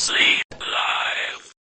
SleepLIVE.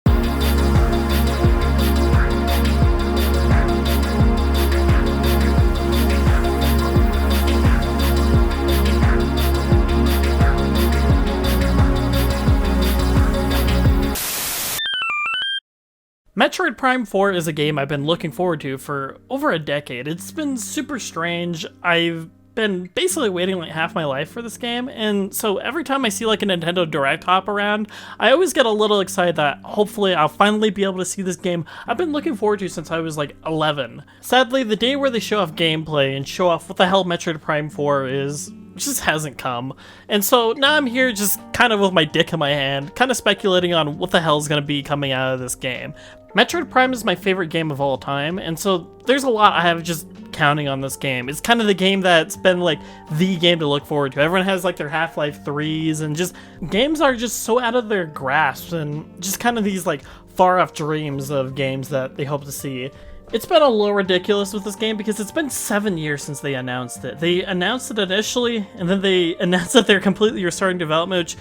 Metroid Prime 4 is a game I've been looking forward to for over a decade. It's been super strange. I've been basically waiting like half my life for this game, and so every time I see like a Nintendo Direct hop around, I always get a little excited that hopefully I'll finally be able to see this game I've been looking forward to since I was like 11. Sadly, the day where they show off gameplay and show off what the hell Metroid Prime 4 is just hasn't come. And so now I'm here just kind of with my dick in my hand, kind of speculating on what the hell is going to be coming out of this game. Metroid Prime is my favorite game of all time, and so there's a lot I have just counting on this game. It's kind of the game that's been like the game to look forward to. Everyone has like their Half-Life 3s, and just games are just so out of their grasp, and just kind of these like far off dreams of games that they hope to see. It's been a little ridiculous with this game because it's been 7 years since they announced it. They announced it initially, and then they announced that they're completely restarting development, which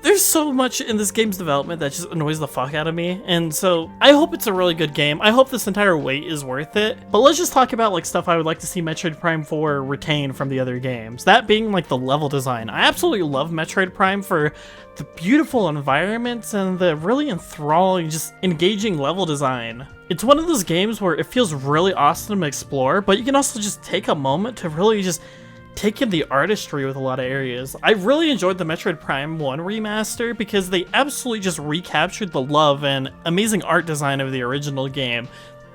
there's so much in this game's development that just annoys the fuck out of me, and so I hope it's a really good game. I hope this entire wait is worth it. But let's just talk about like stuff I would like to see Metroid Prime 4 retain from the other games. That being like the level design. I absolutely love Metroid Prime for the beautiful environments and the really enthralling, just engaging level design. It's one of those games where it feels really awesome to explore, but you can also just take a moment to really just take in the artistry with a lot of areas. I really enjoyed the Metroid Prime 1 remaster because they absolutely just recaptured the love and amazing art design of the original game.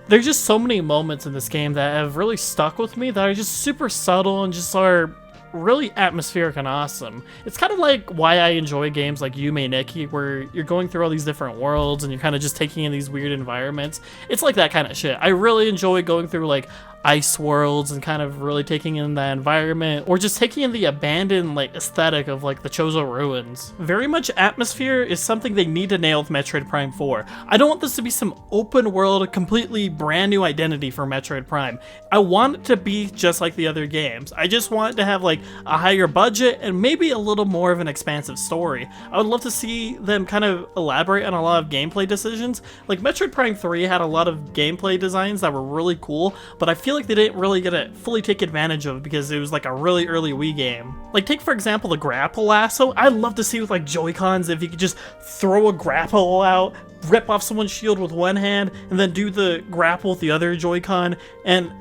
There's just so many moments in this game that have really stuck with me that are just super subtle and just are really atmospheric and awesome. It's kind of like why I enjoy games like Yume Nikki, where you're going through all these different worlds and you're kind of just taking in these weird environments. It's like that kind of shit. I really enjoy going through like ice worlds and kind of really taking in that environment, or just taking in the abandoned like aesthetic of like the Chozo ruins. Very much atmosphere is something they need to nail with Metroid Prime 4. I don't want this to be some open world, completely brand new identity for Metroid Prime. I want it to be just like the other games. I just want it to have like a higher budget and maybe a little more of an expansive story. I would love to see them kind of elaborate on a lot of gameplay decisions. Like Metroid Prime 3 had a lot of gameplay designs that were really cool, but I feel like they didn't really get to fully take advantage of because it was like a really early Wii game. Like take for example the grapple lasso. I'd love to see with like Joy-Cons if you could just throw a grapple out, rip off someone's shield with one hand, and then do the grapple with the other Joy-Con, and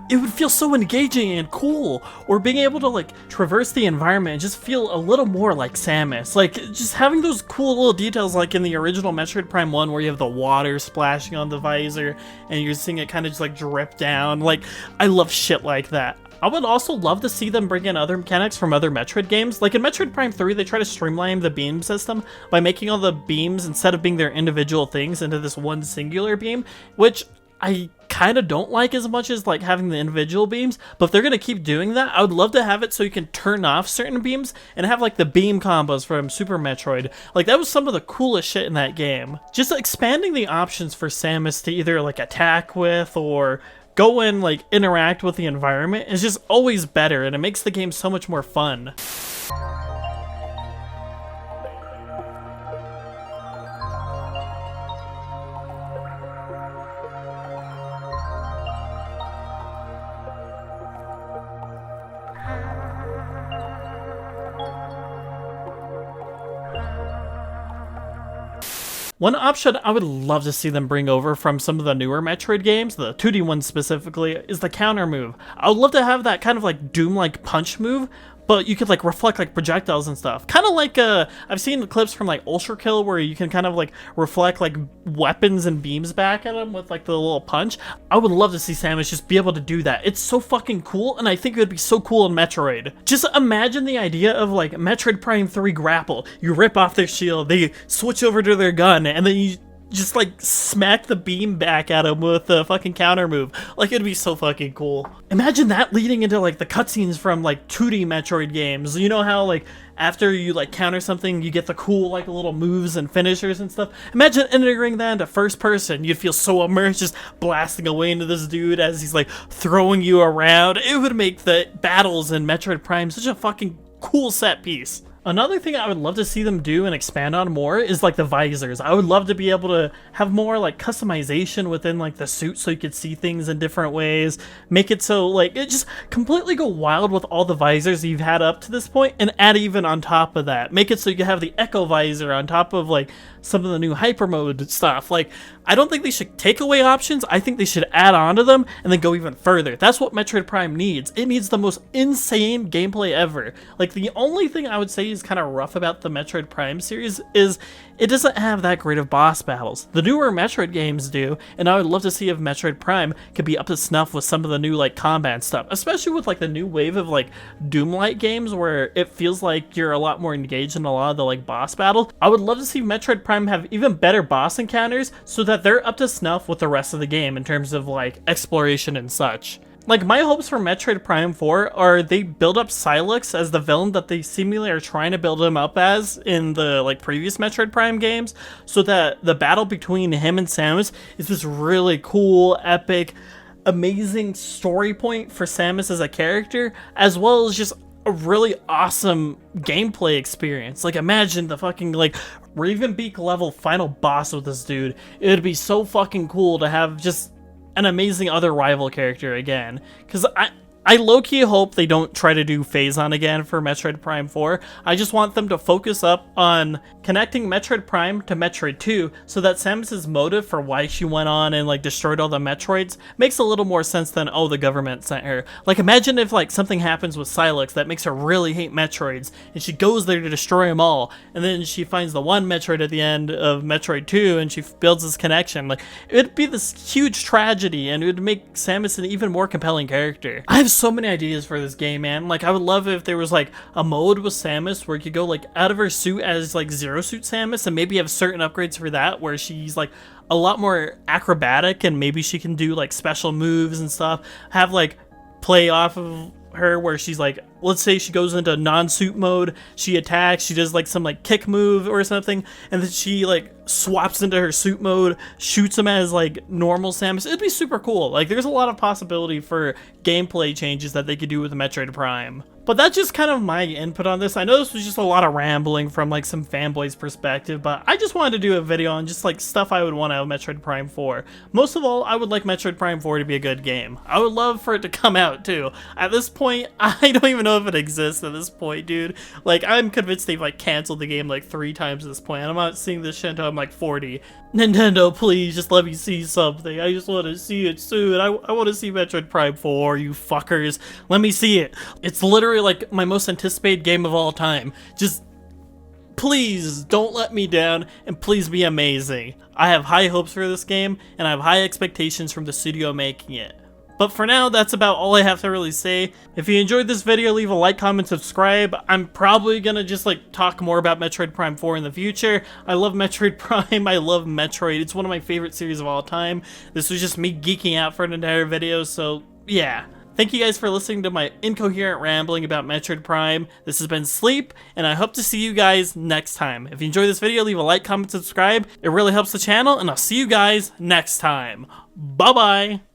it would feel so engaging and cool. Or being able to like traverse the environment and just feel a little more like Samus. Like just having those cool little details like in the original Metroid Prime 1 where you have the water splashing on the visor and you're seeing it kind of just like drip down. Like I love shit like that. I would also love to see them bring in other mechanics from other Metroid games. Like in Metroid Prime 3, they try to streamline the beam system by making all the beams, instead of being their individual things, into this one singular beam, which I kind of don't like as much as like having the individual beams, but if they're going to keep doing that, I would love to have it so you can turn off certain beams and have like the beam combos from Super Metroid. Like that was some of the coolest shit in that game. Just expanding the options for Samus to either like attack with or go and like interact with the environment is just always better, and it makes the game so much more fun. One option I would love to see them bring over from some of the newer Metroid games, the 2D ones specifically, is the counter move. I would love to have that kind of like Doom-like punch move, but you could like reflect like projectiles and stuff. Kind of like I've seen clips from like Ultra Kill where you can kind of like reflect like weapons and beams back at them with like the little punch. I would love to see Samus just be able to do that. It's so fucking cool, and I think it would be so cool in Metroid. Just imagine the idea of like Metroid Prime 3 grapple. You rip off their shield, they switch over to their gun, and then you just like smack the beam back at him with a fucking counter move. Like it'd be so fucking cool. Imagine that leading into like the cutscenes from like 2D Metroid games. You know how like after you like counter something, you get the cool like little moves and finishers and stuff. Imagine integrating that into first person. You'd feel so immersed just blasting away into this dude as he's like throwing you around. It would make the battles in Metroid Prime such a fucking cool set piece. Another thing I would love to see them do and expand on more is like the visors. I would love to be able to have more like customization within like the suit so you could see things in different ways. Make it so like it just completely go wild with all the visors you've had up to this point and add even on top of that. Make it so you can have the Echo visor on top of like some of the new hyper mode stuff. Like, I don't think they should take away options. I think they should add on to them and then go even further. That's what Metroid Prime needs. It needs the most insane gameplay ever. Like, the only thing I would say is kind of rough about the Metroid Prime series is it doesn't have that great of boss battles. The newer Metroid games do, and I would love to see if Metroid Prime could be up to snuff with some of the new like combat stuff, especially with like the new wave of like Doom-like games where it feels like you're a lot more engaged in a lot of the like boss battle. I would love to see Metroid Prime have even better boss encounters so that they're up to snuff with the rest of the game in terms of like exploration and such. Like, my hopes for Metroid Prime 4 are they build up Sylux as the villain that they seemingly are trying to build him up as in the like previous Metroid Prime games, so that the battle between him and Samus is this really cool, epic, amazing story point for Samus as a character, as well as just a really awesome gameplay experience. Like, imagine the fucking like Raven Beak level final boss with this dude. It would be so fucking cool to have just an amazing other rival character again, because I low-key hope they don't try to do Phazon again for Metroid Prime 4. I just want them to focus up on connecting Metroid Prime to Metroid 2 so that Samus's motive for why she went on and like destroyed all the Metroids makes a little more sense than, oh, the government sent her. Like, imagine if like something happens with Sylux that makes her really hate Metroids and she goes there to destroy them all, and then she finds the one Metroid at the end of Metroid 2 and she builds this connection. Like, it would be this huge tragedy and it would make Samus an even more compelling character. I have so many ideas for this game, man. Like, I would love if there was like a mode with Samus where you could go like out of her suit as like Zero Suit Samus and maybe have certain upgrades for that where she's like a lot more acrobatic and maybe she can do like special moves and stuff. Have like play off of her where she's like, let's say she goes into non-suit mode, she attacks, she does like some like kick move or something, and then she like swaps into her suit mode, shoots him as like normal Samus. It'd be super cool. Like, there's a lot of possibility for gameplay changes that they could do with Metroid Prime. But that's just kind of my input on this. I know this was just a lot of rambling from like some fanboy's perspective, but I just wanted to do a video on just like stuff I would want out of Metroid Prime 4. Most of all, I would like Metroid Prime 4 to be a good game. I would love for it to come out too. At this point, I don't even know if it exists at this point, dude. Like, I'm convinced they've like canceled the game like 3 times at this point. I'm not seeing this shit until I'm like 40. Nintendo, please just let me see something. I just want to see it soon. I want to see Metroid Prime 4, you fuckers. Let me see it. It's literally like my most anticipated game of all time. Just please don't let me down, and please be amazing. I have high hopes for this game, and I have high expectations from the studio making it. But for now, that's about all I have to really say. If you enjoyed this video, leave a like, comment, subscribe. I'm probably gonna just like talk more about Metroid Prime 4 in the future. I love Metroid Prime, I love Metroid. It's one of my favorite series of all time. This was just me geeking out for an entire video, so yeah. Thank you guys for listening to my incoherent rambling about Metroid Prime. This has been Sleep, and I hope to see you guys next time. If you enjoyed this video, leave a like, comment, subscribe. It really helps the channel, and I'll see you guys next time. Bye-bye!